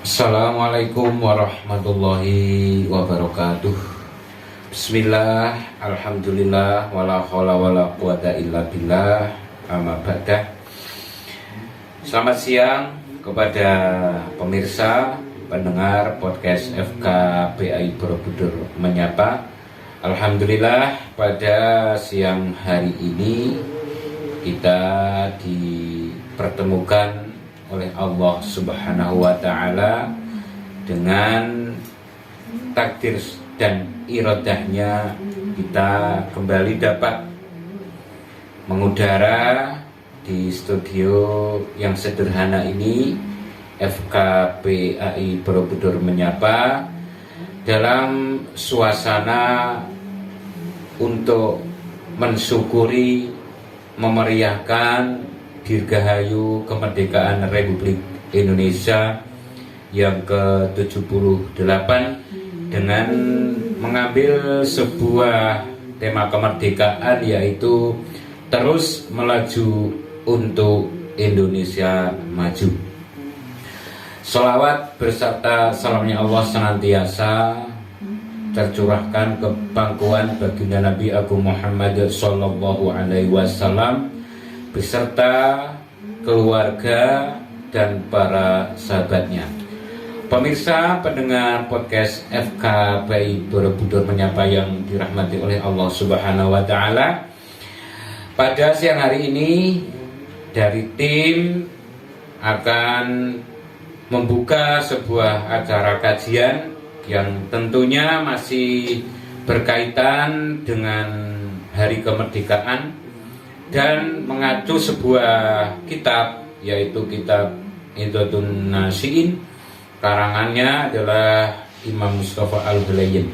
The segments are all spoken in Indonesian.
Assalamualaikum warahmatullahi wabarakatuh. Bismillah, alhamdulillah, wala haula wala quwata illa billah, amma ba'dah. Selamat siang kepada pemirsa, pendengar podcast FKBAI Borobudur Menyapa. Alhamdulillah, pada siang hari ini kita dipertemukan oleh Allah Subhanahu wa Ta'ala dengan takdir dan iradahnya kita kembali dapat mengudara di studio yang sederhana ini, FKBAI Borobudur Menyapa, dalam suasana untuk mensyukuri, memeriahkan Dirgahayu Kemerdekaan Republik Indonesia yang ke-78 dengan mengambil sebuah tema kemerdekaan, yaitu terus melaju untuk Indonesia maju. Sholawat berserta salamnya Allah senantiasa tercurahkan ke pangkuan baginda Nabi Agung Muhammad Sallallahu Alaihi Wasallam beserta keluarga dan para sahabatnya. Pemirsa pendengar podcast FKBAI Borobudur Menyapa yang dirahmati oleh Allah Subhanahu wa Ta'ala, pada siang hari ini dari tim akan membuka sebuah acara kajian yang tentunya masih berkaitan dengan Hari Kemerdekaan dan mengacu sebuah kitab, yaitu kitab Idhatun Nasiin, karangannya adalah Imam Mustafa Al-Hulayyin.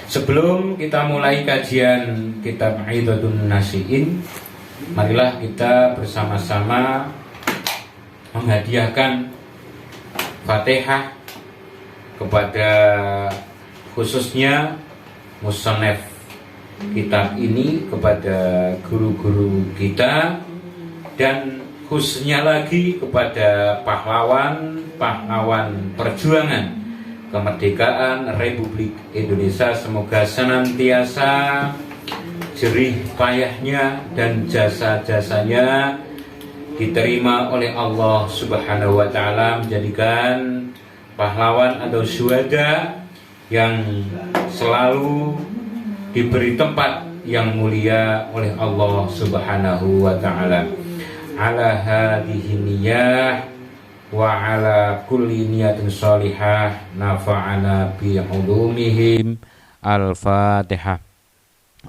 Sebelum kita mulai kajian kitab Idhatun Nasiin, marilah kita bersama-sama menghadiahkan Fatihah kepada khususnya musannaf kitab ini, kepada guru-guru kita, dan khususnya lagi kepada pahlawan perjuangan kemerdekaan Republik Indonesia. Semoga senantiasa jerih payahnya dan jasa-jasanya diterima oleh Allah Subhanahu wa Ta'ala, menjadikan pahlawan atau syuhada yang selalu diberi tempat yang mulia oleh Allah Subhanahu wa Ta'ala. Ala hadhihi niyah wa ala kulli niyatin shalihah nafa'ana bi ulumihim. Al-Fatihah.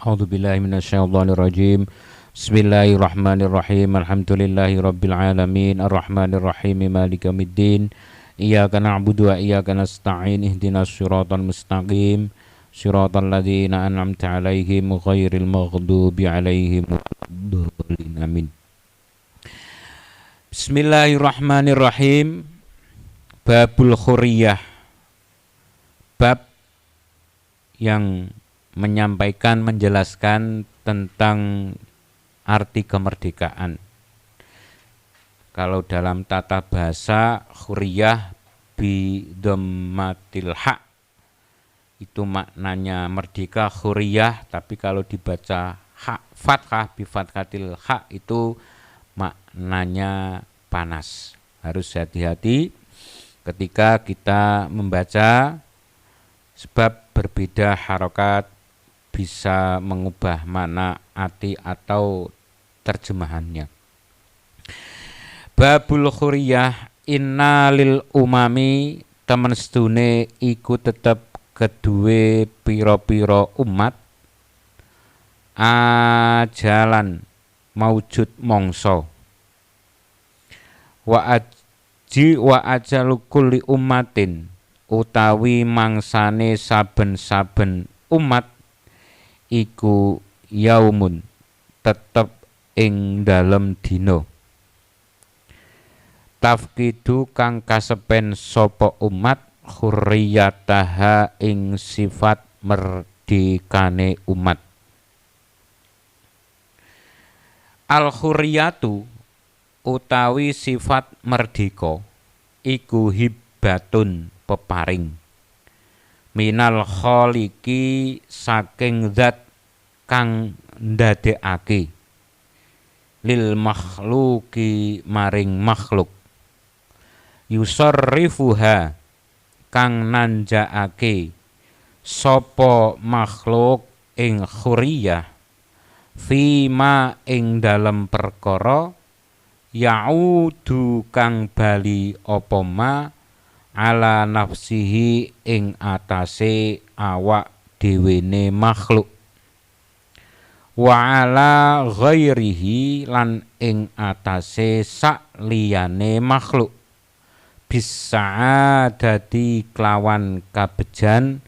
A'udzu billahi minasyaitonir rajim. Bismillahirrahmanirrahim. Alhamdulillahi rabbil alamin, arrahmanir rahim, maliki yaumiddin. Iyyaka na'budu wa iyyaka nasta'in. Ihdinas siratal mustaqim, siratal ladzina an'amta 'alaihim ghairil maghdubi 'alaihim waladdallin. Amin. Bismillahirrahmanirrahim. Babul Khuriyah, bab yang menjelaskan tentang arti kemerdekaan. Kalau dalam tata bahasa, khuriyah bi dhammatil ha, itu maknanya merdeka, khuriyah. Tapi kalau dibaca ha fathah bi fathatil ha, itu maknanya panas. Harus hati-hati ketika kita membaca, sebab berbeda harokat bisa mengubah makna arti atau terjemahannya. Babul khuriyah, inna lil umami, temen sedune iku tetep kedue piro-piro umat, ajalan maujud mongso, wa ajalu kulli ummatin, utawi mangsane saben-saben umat iku yaumun, tetep ing dalem dina, tafkidu kang kasepen sapa umat khurriyataha ing sifat merdekane umat. Al-khurriyatu utawi sifat merdeka iku hibatun peparing, minal khaliqi saking zat kang ndadekake, lil makhluki maring makhluk, yusarrifuha kang nanjaake sapa makhluk ing khuriyah, fima ing dalem perkara, yaudu kang bali apa ma ala nafsihi ing atase awak dhewene makhluk, wa ala ghairihi lan ing atase sak liyane makhluk, bisa'adati kelawan kabejan,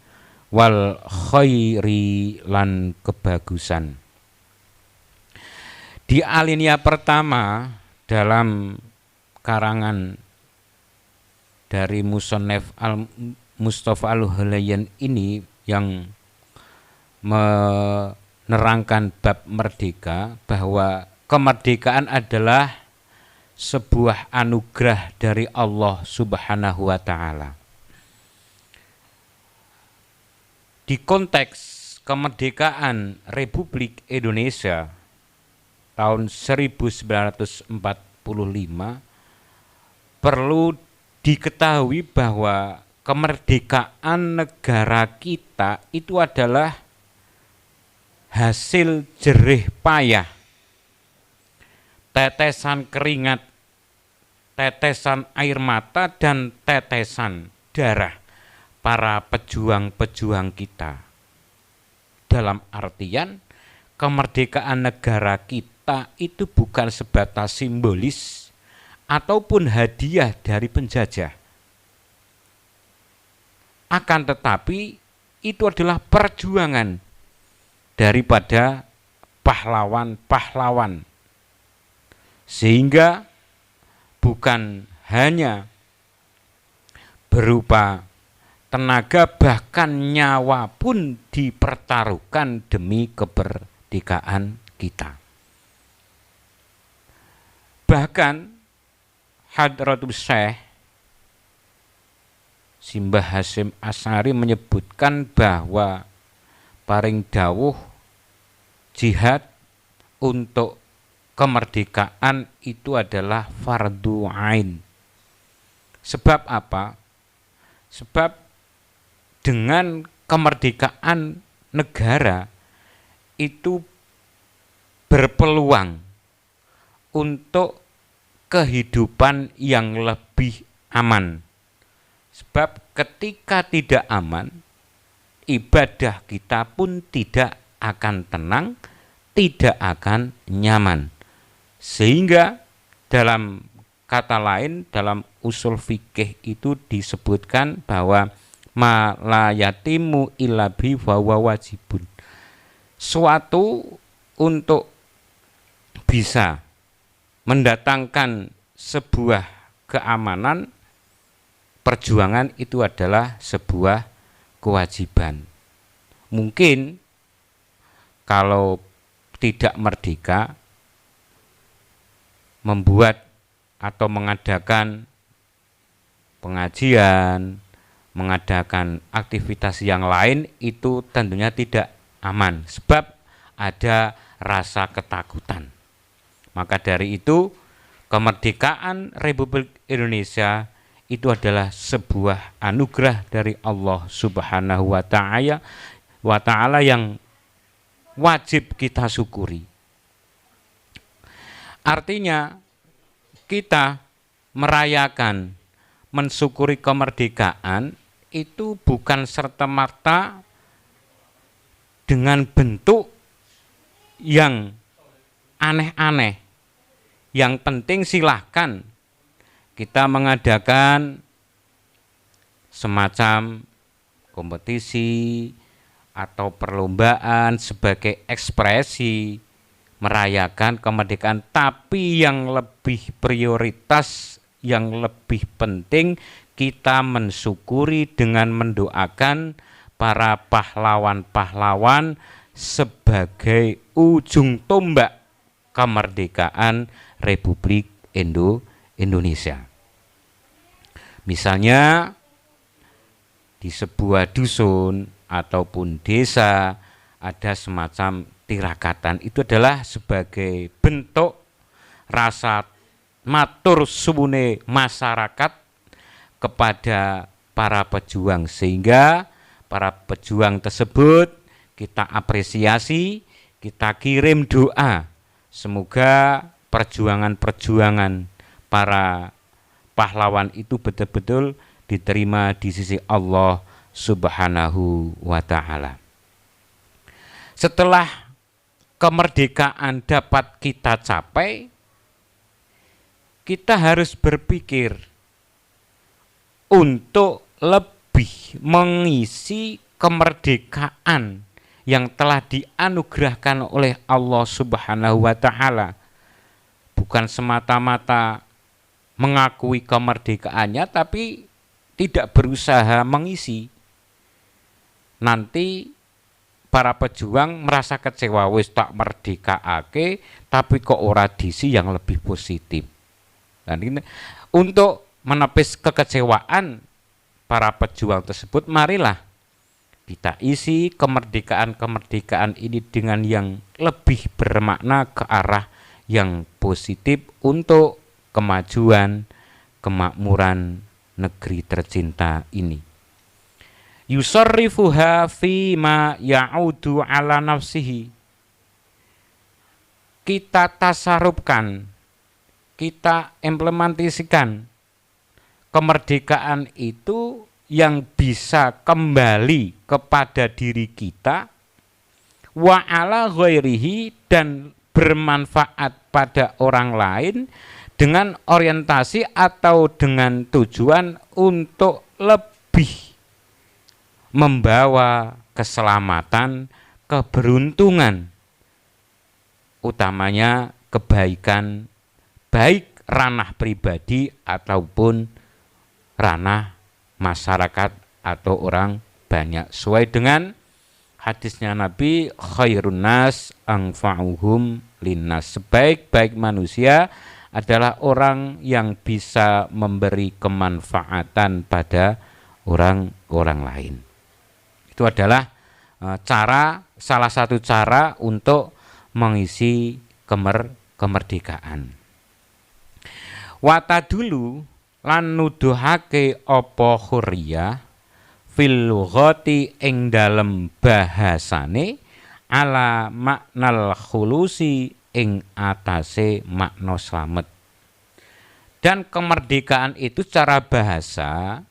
wal khairi lan kebagusan. Di alinea pertama dalam karangan dari Musannaf Mustafa Al-Hulayyan ini yang menerangkan bab merdeka, bahwa kemerdekaan adalah sebuah anugerah dari Allah Subhanahu wa Ta'ala. Di konteks kemerdekaan Republik Indonesia tahun 1945, perlu diketahui bahwa kemerdekaan negara kita itu adalah hasil jerih payah, tetesan keringat, tetesan air mata, dan tetesan darah para pejuang-pejuang kita. Dalam artian kemerdekaan negara kita itu bukan sebatas simbolis ataupun hadiah dari penjajah. Akan tetapi itu adalah perjuangan daripada pahlawan-pahlawan. Sehingga bukan hanya berupa tenaga, bahkan nyawa pun dipertaruhkan demi kemerdekaan kita. Bahkan Hadratus Syekh Simbah Hasyim Asy'ari menyebutkan bahwa paring dawuh jihad untuk kemerdekaan itu adalah fardu ain. Sebab apa? Sebab dengan kemerdekaan negara itu berpeluang untuk kehidupan yang lebih aman. Sebab ketika tidak aman, ibadah kita pun tidak akan tenang, tidak akan nyaman. Sehingga dalam kata lain, dalam usul fikih itu disebutkan bahwa ma la yatimu illa bi wa wajibun. Suatu untuk bisa mendatangkan sebuah keamanan, perjuangan itu adalah sebuah kewajiban. Mungkin kalau tidak merdeka, membuat atau mengadakan pengajian, mengadakan aktivitas yang lain itu tentunya tidak aman, sebab ada rasa ketakutan. Maka dari itu kemerdekaan Republik Indonesia itu adalah sebuah anugerah dari Allah Subhanahu wa Ta'ala yang wajib kita syukuri. Artinya kita merayakan, mensyukuri kemerdekaan itu bukan serta-merta dengan bentuk yang aneh-aneh. Yang penting silahkan kita mengadakan semacam kompetisi atau perlombaan sebagai ekspresi merayakan kemerdekaan, tapi yang lebih prioritas, yang lebih penting kita mensyukuri dengan mendoakan para pahlawan-pahlawan sebagai ujung tombak kemerdekaan Republik Indonesia. Misalnya di sebuah dusun ataupun desa ada semacam tirakatan, itu adalah sebagai bentuk rasa matur suwune masyarakat kepada para pejuang, sehingga para pejuang tersebut kita apresiasi, kita kirim doa semoga perjuangan-perjuangan para pahlawan itu betul-betul diterima di sisi Allah Subhanahu wa ta'ala. Setelah kemerdekaan dapat kita capai, kita harus berpikir untuk lebih mengisi kemerdekaan yang telah dianugerahkan oleh Allah Subhanahu wa ta'ala. Bukan semata-mata mengakui kemerdekaannya tapi tidak berusaha mengisi. Nanti para pejuang merasa kecewa, wis tak merdekaake tapi kok ora diisi yang lebih positif. Dan ini, untuk menepis kekecewaan para pejuang tersebut, marilah kita isi kemerdekaan ini dengan yang lebih bermakna ke arah yang positif untuk kemajuan, kemakmuran negeri tercinta ini. Yusarrifuha fi ma ya'udu ala nafsihi. Kita tasarufkan, kita implementasikan kemerdekaan itu yang bisa kembali kepada diri kita, wa ala ghairihi, dan bermanfaat pada orang lain dengan orientasi atau dengan tujuan untuk lebih membawa keselamatan, keberuntungan, utamanya kebaikan, baik ranah pribadi ataupun ranah masyarakat atau orang banyak, sesuai dengan hadisnya Nabi, khairun nas anfa'uhum linnas, sebaik-baik manusia adalah orang yang bisa memberi kemanfaatan pada orang-orang lain. Itu adalah salah satu cara untuk mengisi kemerdekaan. Watadulu lan nuduhake apa hurriyah fil lughati ing dalem bahasane ala maknal khulusi ing atase makna slamet. Dan kemerdekaan itu secara bahasa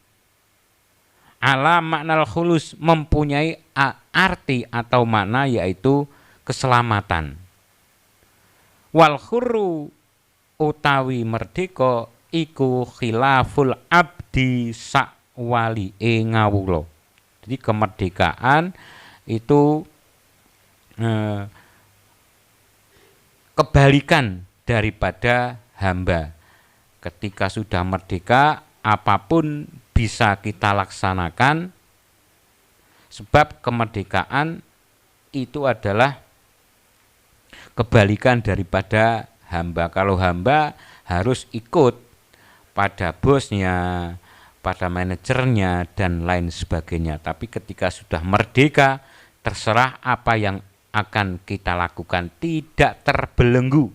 ala maknal khulus mempunyai arti atau makna yaitu keselamatan. Wal khurru utawi merdeka iku khilaful abdi sakwali ngawula. Jadi kemerdekaan itu kebalikan daripada hamba. Ketika sudah merdeka, apapun bisa kita laksanakan, sebab kemerdekaan itu adalah kebalikan daripada hamba. Kalau hamba harus ikut pada bosnya, pada manajernya, dan lain sebagainya. Tapi ketika sudah merdeka, terserah apa yang akan kita lakukan, tidak terbelenggu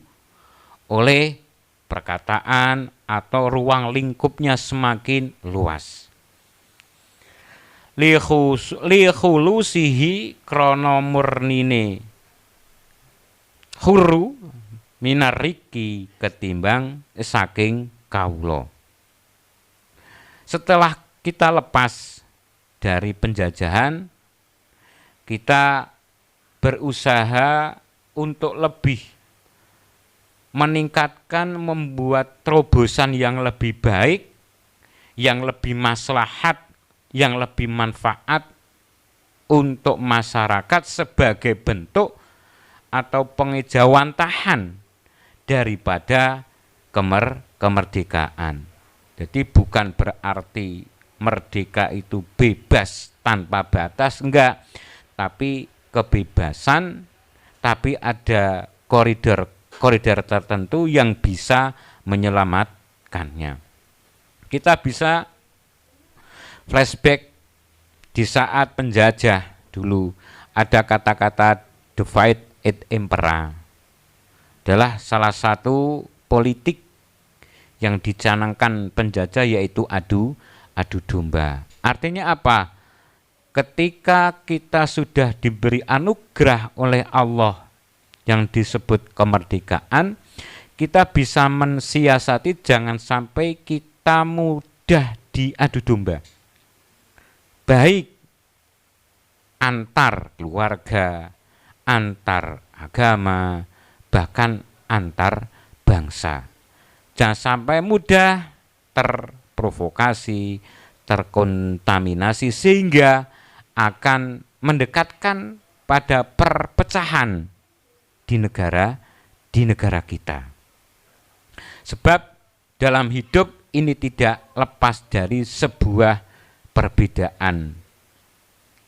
oleh perkataan atau ruang lingkupnya semakin luas. Likhulusihi krono murnine huru minariki ketimbang saking kawula. Setelah kita lepas dari penjajahan, kita berusaha untuk lebih meningkatkan, membuat terobosan yang lebih baik, yang lebih maslahat, yang lebih manfaat untuk masyarakat sebagai bentuk atau pengejawantahan daripada kemerdekaan. Jadi bukan berarti merdeka itu bebas tanpa batas, enggak. Tapi kebebasan, tapi ada koridor tertentu yang bisa menyelamatkannya. Kita bisa Flashback di saat penjajah dulu, ada kata-kata divide et impera, adalah salah satu politik yang dicanangkan penjajah, yaitu adu domba. Artinya apa? Ketika kita sudah diberi anugerah oleh Allah yang disebut kemerdekaan, kita bisa mensiasati jangan sampai kita mudah diadu domba, baik antar keluarga, antar agama, bahkan antar bangsa. Jangan sampai mudah terprovokasi, terkontaminasi, sehingga akan mendekatkan pada perpecahan di negara kita. Sebab dalam hidup ini tidak lepas dari sebuah perbedaan.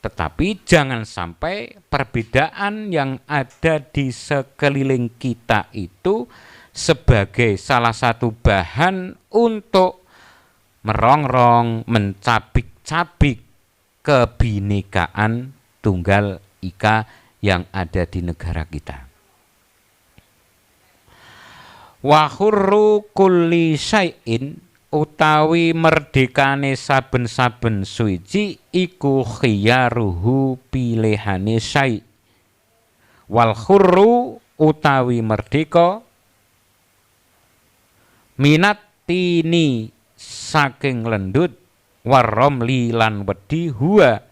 Tetapi jangan sampai perbedaan yang ada di sekeliling kita itu sebagai salah satu bahan untuk merongrong, mencabik-cabik kebinekaan tunggal ika yang ada di negara kita. Wa hurru kulli syai'in, utawi merdekane saben-saben suci iku khiyaruhu, pilihane syai'. Wal hurru utawi merdeka minat tini saking lendut, waromli lan wedi, huwa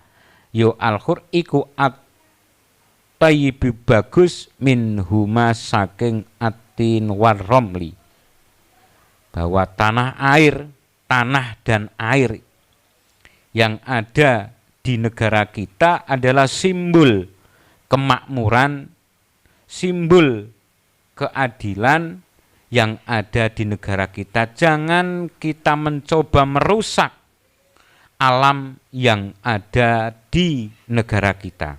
yo al-hur iku at-tayyibi bagus, min huma saking atin waromli, bahwa tanah dan air yang ada di negara kita adalah simbol kemakmuran, simbol keadilan yang ada di negara kita. Jangan kita mencoba merusak alam yang ada di negara kita.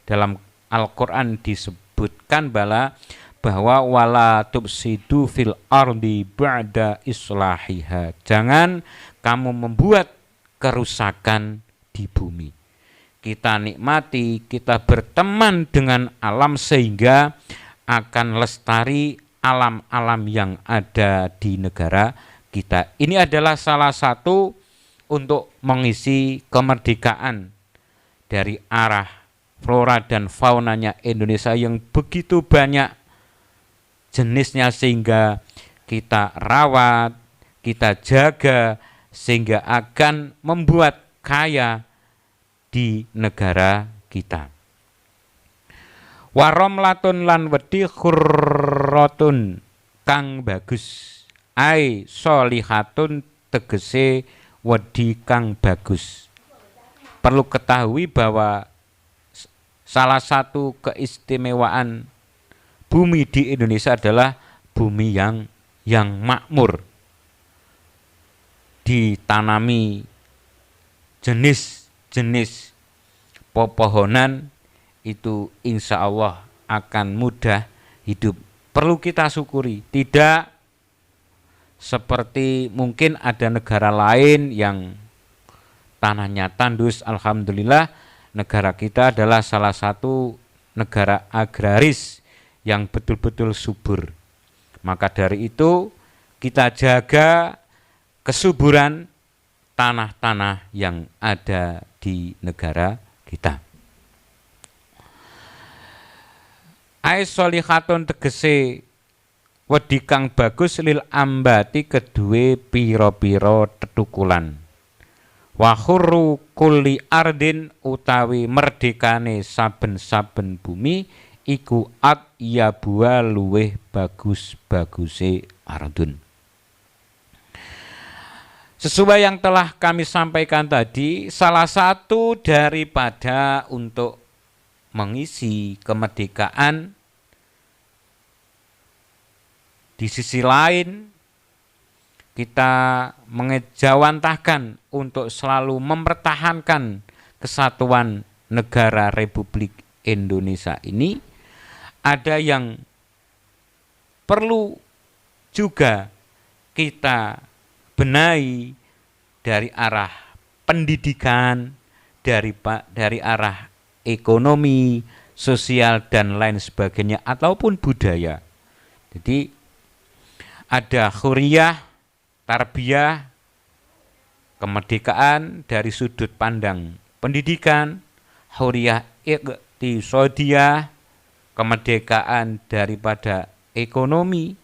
Dalam Al-Quran disebutkan bahwa wala tufsidu fil ardi ba'da islahiha. Jangan kamu membuat kerusakan di bumi. Kita nikmati, kita berteman dengan alam sehingga akan lestari alam-alam yang ada di negara kita. Ini adalah salah satu untuk mengisi kemerdekaan dari arah flora dan faunanya Indonesia yang begitu banyak jenisnya, sehingga kita rawat, kita jaga, sehingga akan membuat kaya di negara kita. Waromlatun lan wedi khurratun kang bagus, ai solihatun tegese wedi kang bagus. Perlu ketahui bahwa salah satu keistimewaan bumi di Indonesia adalah bumi yang makmur, ditanami jenis-jenis pepohonan itu insya Allah akan mudah hidup. Perlu kita syukuri, tidak seperti mungkin ada negara lain yang tanahnya tandus. Alhamdulillah negara kita adalah salah satu negara agraris yang betul-betul subur. Maka dari itu kita jaga kesuburan tanah-tanah yang ada di negara kita. Ai solihatun tegese wedi kang bagus lil ambati kedue piro-piro tetukulan. Wa khurru kulli ardin utawi merdekane saben-saben bumi iku at yabua luweh bagus-baguse ardun. Sesuai yang telah kami sampaikan tadi, salah satu daripada untuk mengisi kemerdekaan, di sisi lain kita mengejawantahkan untuk selalu mempertahankan kesatuan negara Republik Indonesia ini. Ada yang perlu juga kita benahi dari arah pendidikan, dari arah ekonomi, sosial dan lain sebagainya ataupun budaya. Jadi ada huriyah, tarbiyah, kemerdekaan dari sudut pandang pendidikan, huriyah iqtisadiyah, kemerdekaan daripada ekonomi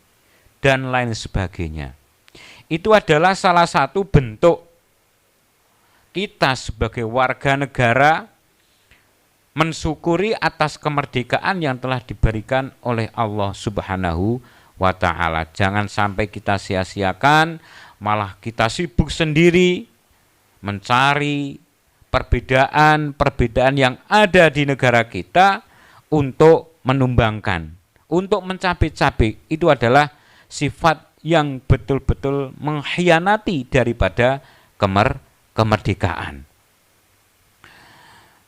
dan lain sebagainya. Itu adalah salah satu bentuk kita sebagai warga negara mensyukuri atas kemerdekaan yang telah diberikan oleh Allah Subhanahu wa ta'ala. Jangan sampai kita sia-siakan, malah kita sibuk sendiri mencari perbedaan yang ada di negara kita untuk menumbangkan, untuk mencabik-cabik. Itu adalah sifat yang betul-betul mengkhianati daripada kemerdekaan.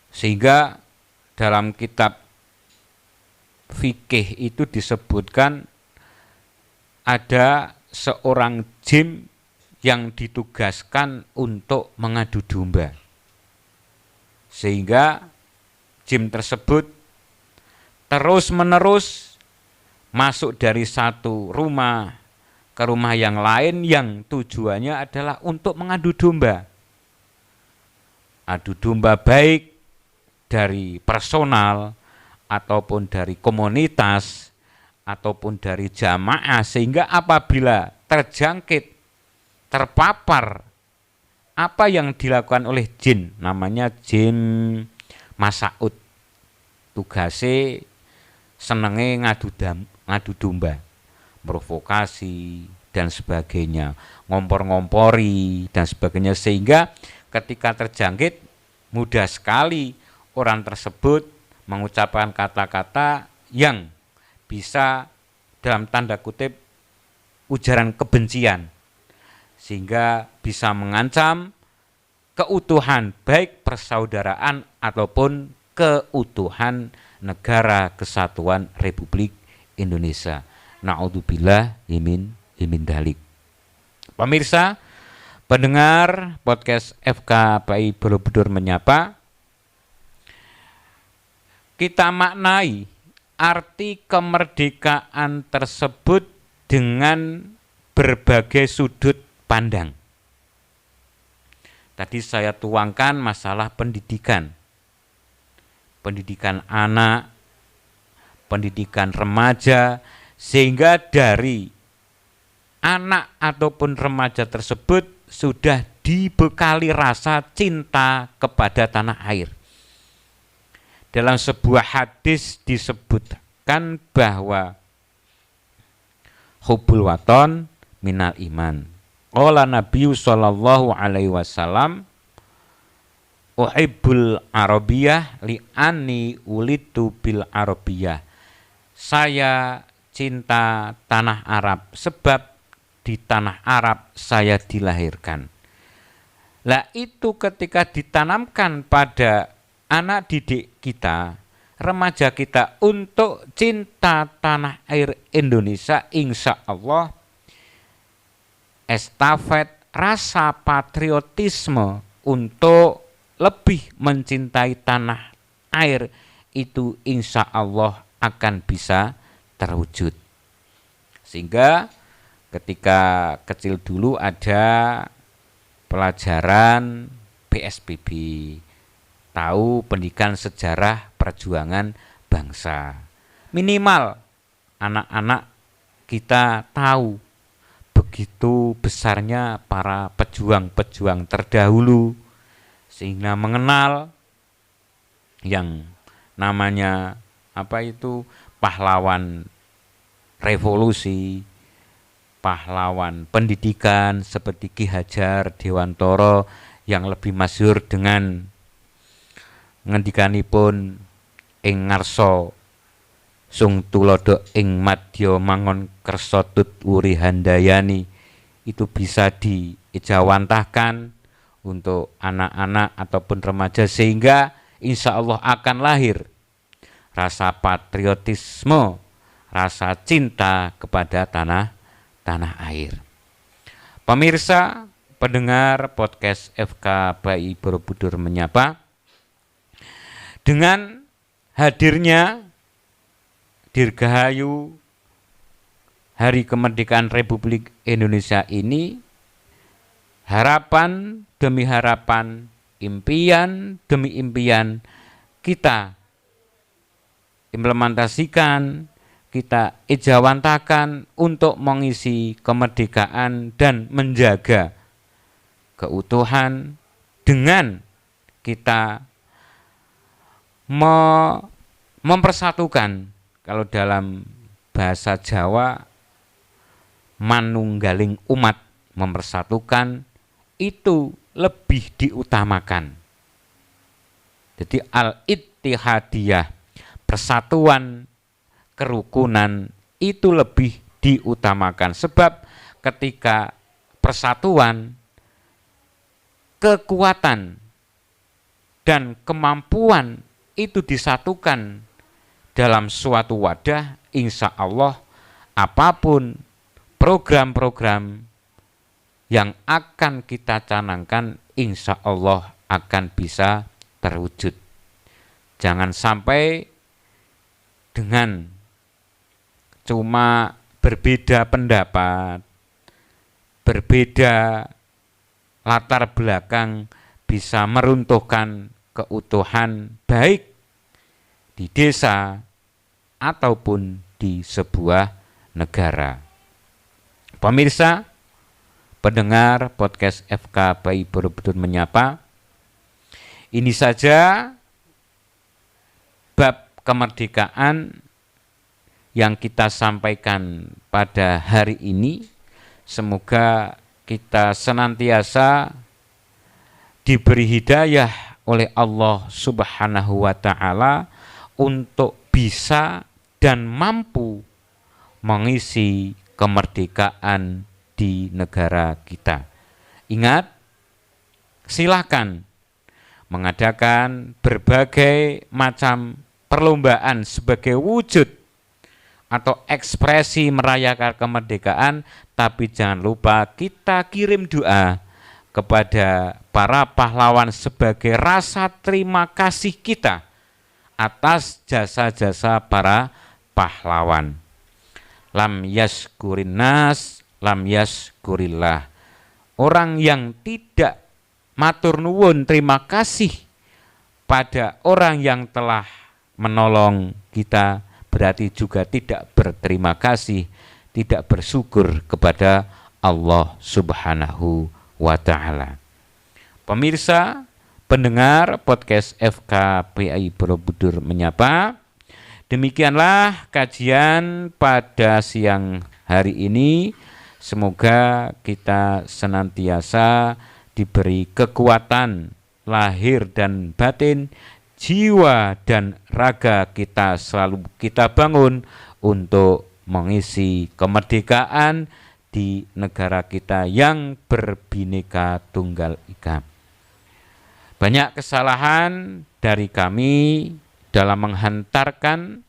Sehingga dalam kitab fikih itu disebutkan ada seorang jin yang ditugaskan untuk mengadu domba. Sehingga jin tersebut terus-menerus masuk dari satu rumah ke rumah yang lain yang tujuannya adalah untuk mengadu domba. Adu domba baik dari personal ataupun dari komunitas ataupun dari jamaah, sehingga apabila terjangkit, terpapar apa yang dilakukan oleh jin, namanya jin Masaud, tugase senenge ngadu domba, provokasi dan sebagainya, ngompor-ngompori dan sebagainya, sehingga ketika terjangkit mudah sekali orang tersebut mengucapkan kata-kata yang bisa dalam tanda kutip ujaran kebencian, sehingga bisa mengancam keutuhan baik persaudaraan ataupun keutuhan negara kesatuan Republik Indonesia. Na'udzubillah min dalik. Pemirsa, pendengar podcast FKPI Borobudur Menyapa, kita maknai arti kemerdekaan tersebut dengan berbagai sudut pandang. Tadi saya tuangkan masalah pendidikan. Pendidikan anak, pendidikan remaja, sehingga dari anak ataupun remaja tersebut sudah dibekali rasa cinta kepada tanah air. Dalam sebuah hadis disebutkan bahwa hubbul waton minal iman. Qala Nabi sallallahu alaihi wasallam, uhibbul arabiyah li'anni ulidu bil arabiyah. Saya cinta tanah Arab sebab di tanah Arab saya dilahirkan. Lah itu ketika ditanamkan pada anak didik kita, remaja kita untuk cinta tanah air Indonesia, insya Allah estafet rasa patriotisme untuk lebih mencintai tanah air itu insya Allah akan bisa terwujud. Sehingga ketika kecil dulu ada pelajaran PSBB, tahu pendidikan sejarah perjuangan bangsa. Minimal anak-anak kita tahu begitu besarnya para pejuang-pejuang terdahulu, sehingga mengenal yang namanya pahlawan revolusi, pahlawan pendidikan seperti Ki Hajar Dewantara yang lebih masyhur dengan ngendikanipun ing ngarsa sung tulodo ing madya mangon kersa tut wuri handayani, itu bisa diijawantahkan untuk anak-anak ataupun remaja, sehingga insya Allah akan lahir rasa patriotisme, rasa cinta kepada tanah air. Pemirsa, pendengar podcast FKBI Borobudur Menyapa. Dengan hadirnya Dirgahayu Hari Kemerdekaan Republik Indonesia ini, harapan demi harapan, impian demi impian kita implementasikan, kita ejawantakan untuk mengisi kemerdekaan dan menjaga keutuhan dengan kita mempersatukan, kalau dalam bahasa Jawa, manunggaling umat, mempersatukan itu lebih diutamakan. Jadi al-ittihadiyah, persatuan, kerukunan itu lebih diutamakan. Sebab ketika persatuan, kekuatan dan kemampuan itu disatukan dalam suatu wadah, insya Allah apapun program-program yang akan kita canangkan, insya Allah akan bisa terwujud. Jangan sampai dengan cuma berbeda pendapat, berbeda latar belakang bisa meruntuhkan keutuhan baik di desa ataupun di sebuah negara. Pemirsa, pendengar podcast FKBI Borobudur Menyapa, ini saja bab kemerdekaan yang kita sampaikan pada hari ini. Semoga kita senantiasa diberi hidayah oleh Allah Subhanahu wa Ta'ala untuk bisa dan mampu mengisi kemerdekaan di negara kita. Ingat, silakan mengadakan berbagai macam perlombaan sebagai wujud atau ekspresi merayakan kemerdekaan, tapi jangan lupa kita kirim doa kepada para pahlawan sebagai rasa terima kasih kita atas jasa-jasa para pahlawan. Lam yaskurin nas, lam yaskurillah. Orang yang tidak matur nuwun terima kasih pada orang yang telah menolong kita, berarti juga tidak berterima kasih, tidak bersyukur kepada Allah Subhanahu wa Ta'ala. Pemirsa, pendengar podcast FKBI Borobudur Menyapa, demikianlah kajian pada siang hari ini. Semoga kita senantiasa diberi kekuatan lahir dan batin, jiwa dan raga kita selalu kita bangun untuk mengisi kemerdekaan di negara kita yang berbineka tunggal ika. Banyak kesalahan dari kami dalam menghantarkan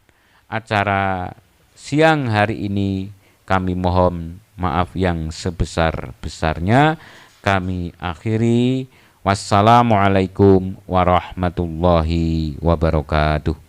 acara siang hari ini. Kami mohon maaf yang sebesar-besarnya. Kami akhiri. Wassalamualaikum warahmatullahi wabarakatuh.